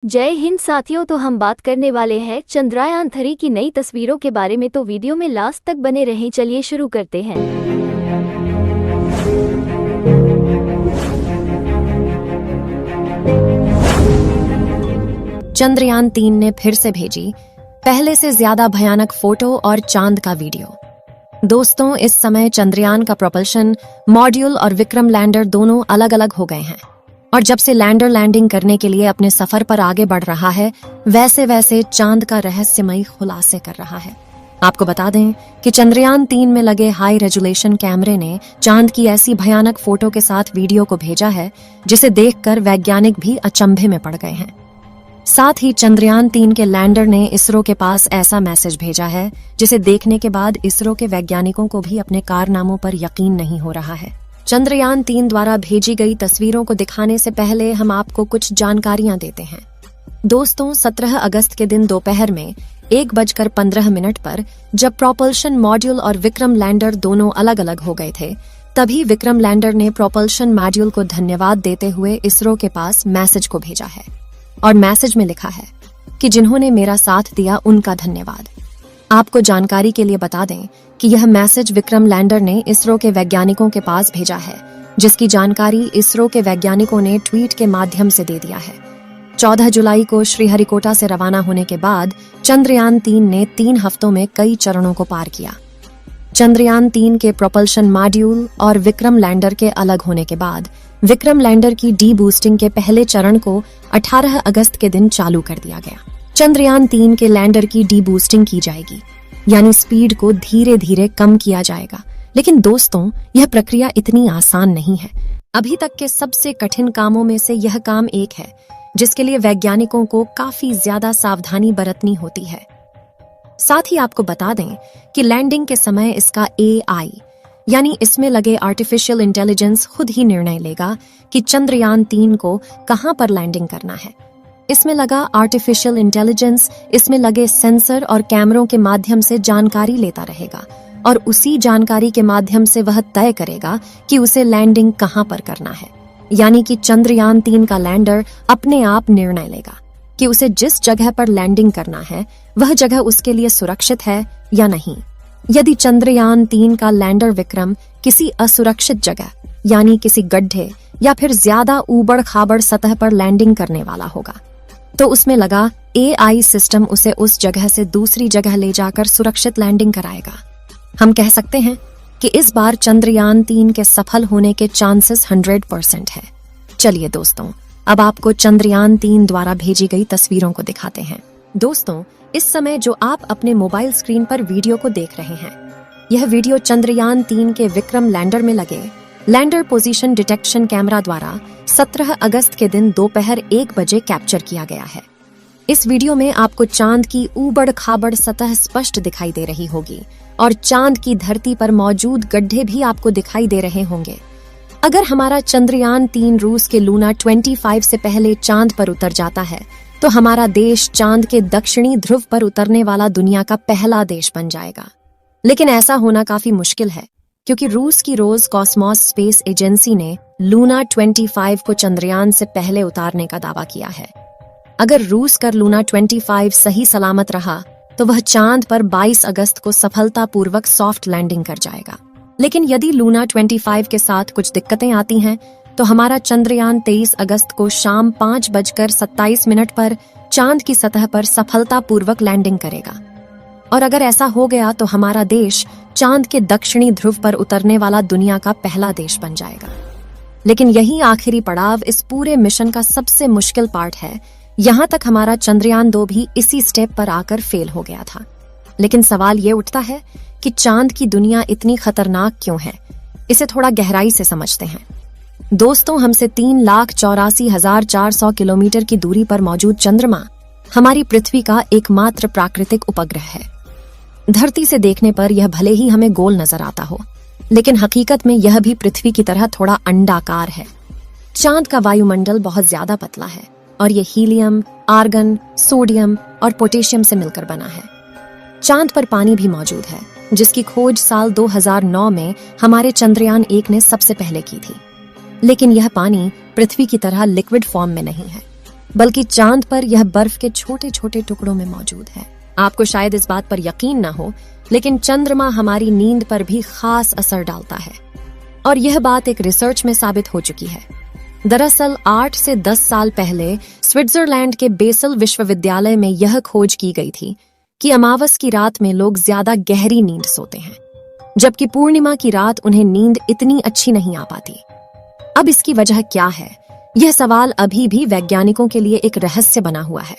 जय हिंद साथियों। तो हम बात करने वाले हैं चंद्रयान-3 की नई तस्वीरों के बारे में। तो वीडियो में लास्ट तक बने रहें। चलिए शुरू करते हैं। चंद्रयान-3 ने फिर से भेजी पहले से ज्यादा भयानक फोटो और चांद का वीडियो। दोस्तों, इस समय चंद्रयान का प्रोपल्शन मॉड्यूल और विक्रम लैंडर दोनों अलग अलग हो गए हैं और जब से लैंडर लैंडिंग करने के लिए अपने सफर पर आगे बढ़ रहा है, वैसे वैसे चांद का रहस्यमयी खुलासे कर रहा है। आपको बता दें कि चंद्रयान-3 में लगे हाई रेजोल्यूशन कैमरे ने चांद की ऐसी भयानक फोटो के साथ वीडियो को भेजा है जिसे देखकर वैज्ञानिक भी अचंभे में पड़ गए हैं। साथ ही चंद्रयान-3 के लैंडर ने इसरो के पास ऐसा मैसेज भेजा है जिसे देखने के बाद इसरो के वैज्ञानिकों को भी अपने कारनामों पर यकीन नहीं हो रहा है। चंद्रयान-3 द्वारा भेजी गई तस्वीरों को दिखाने से पहले हम आपको कुछ जानकारियां देते हैं। दोस्तों, 17 अगस्त के दिन दोपहर में 1:15 पर जब प्रोपल्शन मॉड्यूल और विक्रम लैंडर दोनों अलग अलग हो गए थे, तभी विक्रम लैंडर ने प्रोपल्शन मॉड्यूल को धन्यवाद देते हुए इसरो के पास मैसेज को भेजा है और मैसेज में लिखा है कि जिन्होंने मेरा साथ दिया उनका धन्यवाद। आपको जानकारी के लिए बता दें कि यह मैसेज विक्रम लैंडर ने इसरो के वैज्ञानिकों के पास भेजा है, जिसकी जानकारी इसरो के वैज्ञानिकों ने ट्वीट के माध्यम से दे दिया है। 14 जुलाई को श्रीहरिकोटा से रवाना होने के बाद चंद्रयान-3 ने 3 हफ्तों में कई चरणों को पार किया। चंद्रयान-3 के प्रोपल्शन मॉड्यूल और विक्रम लैंडर के अलग होने के बाद विक्रम लैंडर की डी बूस्टिंग के पहले चरण को 18 अगस्त के दिन चालू कर दिया गया। चंद्रयान-3 के लैंडर की डी बूस्टिंग की जाएगी, यानी स्पीड को धीरे धीरे कम किया जाएगा। लेकिन दोस्तों, यह प्रक्रिया इतनी आसान नहीं है। अभी तक के सबसे कठिन कामों में से यह काम एक है जिसके लिए वैज्ञानिकों को काफी ज्यादा सावधानी बरतनी होती है। साथ ही आपको बता दें कि लैंडिंग के समय इसका AI यानी इसमें लगे आर्टिफिशियल इंटेलिजेंस खुद ही निर्णय लेगा कि चंद्रयान-3 को कहां पर लैंडिंग करना है। इसमें लगा आर्टिफिशियल इंटेलिजेंस इसमें लगे सेंसर और कैमरों के माध्यम से जानकारी लेता रहेगा और उसी जानकारी के माध्यम से वह तय करेगा कि उसे लैंडिंग कहां पर करना है। यानी कि चंद्रयान-3 का लैंडर अपने आप निर्णय लेगा कि उसे जिस जगह पर लैंडिंग करना है वह जगह उसके लिए सुरक्षित है या नहीं। यदि चंद्रयान-3 का लैंडर विक्रम किसी असुरक्षित जगह यानी किसी गड्ढे या फिर ज्यादा ऊबड़ खाबड़ सतह पर लैंडिंग करने वाला होगा, तो उसमें लगा AI सिस्टम उसे उस जगह से दूसरी जगह ले जाकर सुरक्षित लैंडिंग कराएगा। हम कह सकते हैं कि इस बार चंद्रयान-3 के सफल होने के चांसेस 100% है। चलिए दोस्तों, अब आपको चंद्रयान-3 द्वारा भेजी गई तस्वीरों को दिखाते हैं। दोस्तों, इस समय जो आप अपने मोबाइल स्क्रीन पर वीडियो को देख रहे हैं, यह वीडियो चंद्रयान-3 के विक्रम लैंडर में लगे लैंडर पोजीशन डिटेक्शन कैमरा द्वारा 17 अगस्त के दिन दोपहर 1 बजे कैप्चर किया गया है। इस वीडियो में आपको चांद की ऊबड़ खाबड़ सतह स्पष्ट दिखाई दे रही होगी और चांद की धरती पर मौजूद गड्ढे भी आपको दिखाई दे रहे होंगे। अगर हमारा चंद्रयान-3 रूस के लूना 25 से पहले चांद पर उतर जाता है तो हमारा देश चांद के दक्षिणी ध्रुव पर उतरने वाला दुनिया का पहला देश बन जाएगा। लेकिन ऐसा होना काफी मुश्किल है क्योंकि रूस की रोज कॉस्मोस स्पेस एजेंसी ने लूना 25 को चंद्रयान से पहले उतारने का दावा किया है। अगर रूस का लूना 25 सही सलामत रहा तो वह चांद पर 22 अगस्त को सफलतापूर्वक सॉफ्ट लैंडिंग कर जाएगा। लेकिन यदि लूना 25 के साथ कुछ दिक्कतें आती हैं तो हमारा चंद्रयान 23 अगस्त को शाम 5:27 पर चांद की सतह पर सफलतापूर्वक लैंडिंग करेगा। और अगर ऐसा हो गया तो हमारा देश चांद के दक्षिणी ध्रुव पर उतरने वाला दुनिया का पहला देश बन जाएगा। लेकिन यही आखिरी पड़ाव इस पूरे मिशन का सबसे मुश्किल पार्ट है। यहाँ तक हमारा चंद्रयान-2 भी इसी स्टेप पर आकर फेल हो गया था। लेकिन सवाल ये उठता है कि चांद की दुनिया इतनी खतरनाक क्यों है। इसे थोड़ा गहराई से समझते हैं। दोस्तों, हमसे 3,84,400 किलोमीटर की दूरी पर मौजूद चंद्रमा हमारी पृथ्वी का एकमात्र प्राकृतिक उपग्रह है। धरती से देखने पर यह भले ही हमें गोल नजर आता हो, लेकिन हकीकत में यह भी पृथ्वी की तरह थोड़ा अंडाकार है। चांद का वायुमंडल बहुत ज्यादा पतला है और यह हीलियम, आर्गन, सोडियम और पोटेशियम से मिलकर बना है। चांद पर पानी भी मौजूद है, जिसकी खोज साल 2009 में हमारे चंद्रयान-1 ने सबसे पहले की थी। लेकिन यह पानी पृथ्वी की तरह लिक्विड फॉर्म में नहीं है। बल्कि चांद पर यह बर्फ के छोटे छोटे टुकड़ों में मौजूद है। आपको शायद इस बात पर यकीन न हो, लेकिन चंद्रमा हमारी नींद पर भी खास असर डालता है और यह बात एक रिसर्च में साबित हो चुकी है। दरअसल 8 से 10 साल पहले स्विट्जरलैंड के बेसल विश्वविद्यालय में यह खोज की गई थी कि अमावस की रात में लोग ज्यादा गहरी नींद सोते हैं, जबकि पूर्णिमा की रात उन्हें नींद इतनी अच्छी नहीं आ पाती। अब इसकी वजह क्या है? यह सवाल अभी भी वैज्ञानिकों के लिए एक रहस्य बना हुआ है।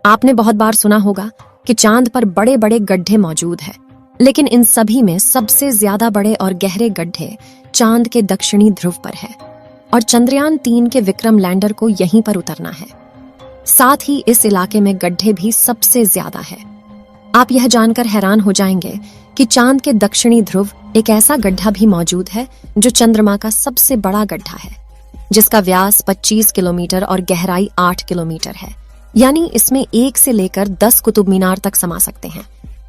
आपने बहुत बार सुना होगा कि चांद पर बड़े बड़े गड्ढे मौजूद हैं, लेकिन इन सभी में सबसे ज्यादा बड़े और गहरे गड्ढे चांद के दक्षिणी ध्रुव पर है और चंद्रयान 3 के विक्रम लैंडर को यहीं पर उतरना है। साथ ही इस इलाके में गड्ढे भी सबसे ज्यादा है। आप यह जानकर हैरान हो जाएंगे कि चांद के दक्षिणी ध्रुव एक ऐसा गड्ढा भी मौजूद है जो चंद्रमा का सबसे बड़ा गड्ढा है, जिसका व्यास 25 किलोमीटर और गहराई 8 किलोमीटर है। यानी इसमें 1 से लेकर 10 कुतुब मीनार तक समा सकते हैं।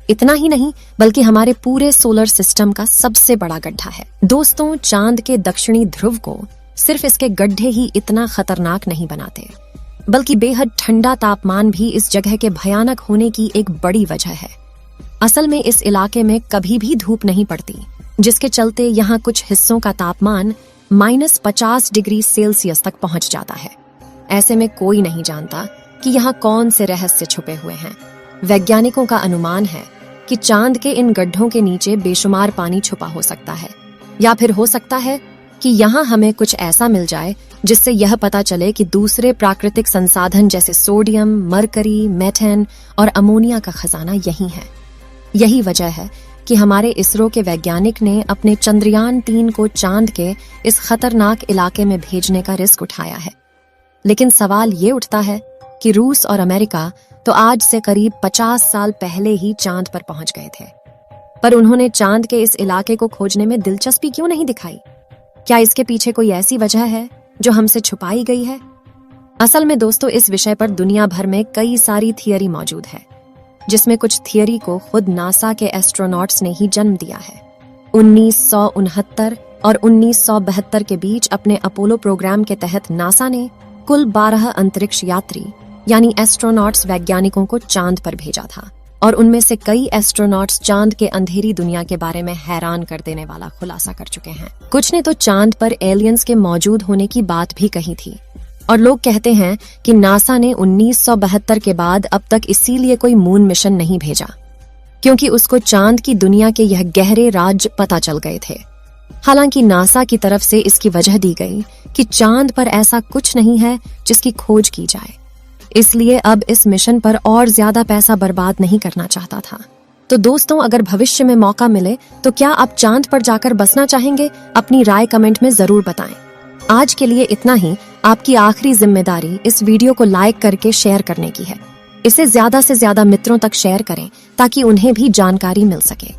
इतना ही नहीं, बल्कि हमारे पूरे सोलर सिस्टम का सबसे बड़ा गड्ढा है। दोस्तों, चांद के दक्षिणी ध्रुव को सिर्फ इसके गड्ढे ही इतना खतरनाक नहीं बनाते, बल्कि बेहद ठंडा तापमान भी इस जगह के भयानक होने की एक बड़ी वजह है। असल में इस इलाके में कभी भी धूप नहीं पड़ती, जिसके चलते यहाँ कुछ हिस्सों का तापमान -50 डिग्री सेल्सियस तक पहुंच जाता है। ऐसे में कोई नहीं जानता कि यहाँ कौन से रहस्य छुपे हुए हैं। वैज्ञानिकों का अनुमान है कि चांद के इन गड्ढों के नीचे बेशुमार पानी छुपा हो सकता है, या फिर हो सकता है कि यहाँ हमें कुछ ऐसा मिल जाए जिससे यह पता चले कि दूसरे प्राकृतिक संसाधन जैसे सोडियम, मरकरी, मेथेन और अमोनिया का खजाना यही है। यही वजह है कि हमारे इसरो के वैज्ञानिक ने अपने चंद्रयान 3 को चांद के इस खतरनाक इलाके में भेजने का रिस्क उठाया है। लेकिन सवाल ये उठता है कि रूस और अमेरिका तो आज से करीब 50 साल पहले ही चांद पर पहुंच गए थे, पर उन्होंने चांद के इस इलाके को खोजने में दिलचस्पी क्यों नहीं दिखाई? क्या इसके पीछे कोई ऐसी वजह है जो हमसे छुपाई गई है? असल में दोस्तों, इस विषय पर दुनिया भर में कई सारी थियरी मौजूद है, जिसमें कुछ थियरी को खुद नासा के एस्ट्रोनॉट्स ने ही जन्म दिया है। 1969 और 1972 के बीच अपने अपोलो प्रोग्राम के तहत नासा ने कुल 12 अंतरिक्ष यात्री यानी एस्ट्रोनॉट्स वैज्ञानिकों को चांद पर भेजा था, और उनमें से कई एस्ट्रोनॉट्स चांद के अंधेरी दुनिया के बारे में हैरान कर देने वाला खुलासा कर चुके हैं। कुछ ने तो चांद पर एलियंस के मौजूद होने की बात भी कही थी, और लोग कहते हैं कि नासा ने 1972 के बाद अब तक इसीलिए कोई मून मिशन नहीं भेजा, क्योंकि उसको चांद की दुनिया के यह गहरे राज पता चल गए थे। हालांकि नासा की तरफ से इसकी वजह दी गई कि चांद पर ऐसा कुछ नहीं है जिसकी खोज की जाए, इसलिए अब इस मिशन पर और ज्यादा पैसा बर्बाद नहीं करना चाहता था। तो दोस्तों, अगर भविष्य में मौका मिले तो क्या आप चांद पर जाकर बसना चाहेंगे? अपनी राय कमेंट में जरूर बताएं। आज के लिए इतना ही। आपकी आखिरी जिम्मेदारी इस वीडियो को लाइक करके शेयर करने की है। इसे ज्यादा से ज्यादा मित्रों तक शेयर करें ताकि उन्हें भी जानकारी मिल सके।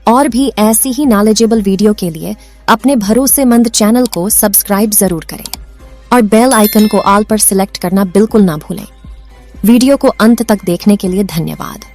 और भी ऐसी ही नॉलेजेबल वीडियो के लिए अपने भरोसेमंद चैनल को सब्सक्राइब जरूर करें और बेल आइकन को ऑल पर सिलेक्ट करना बिल्कुल ना भूलें। वीडियो को अंत तक देखने के लिए धन्यवाद।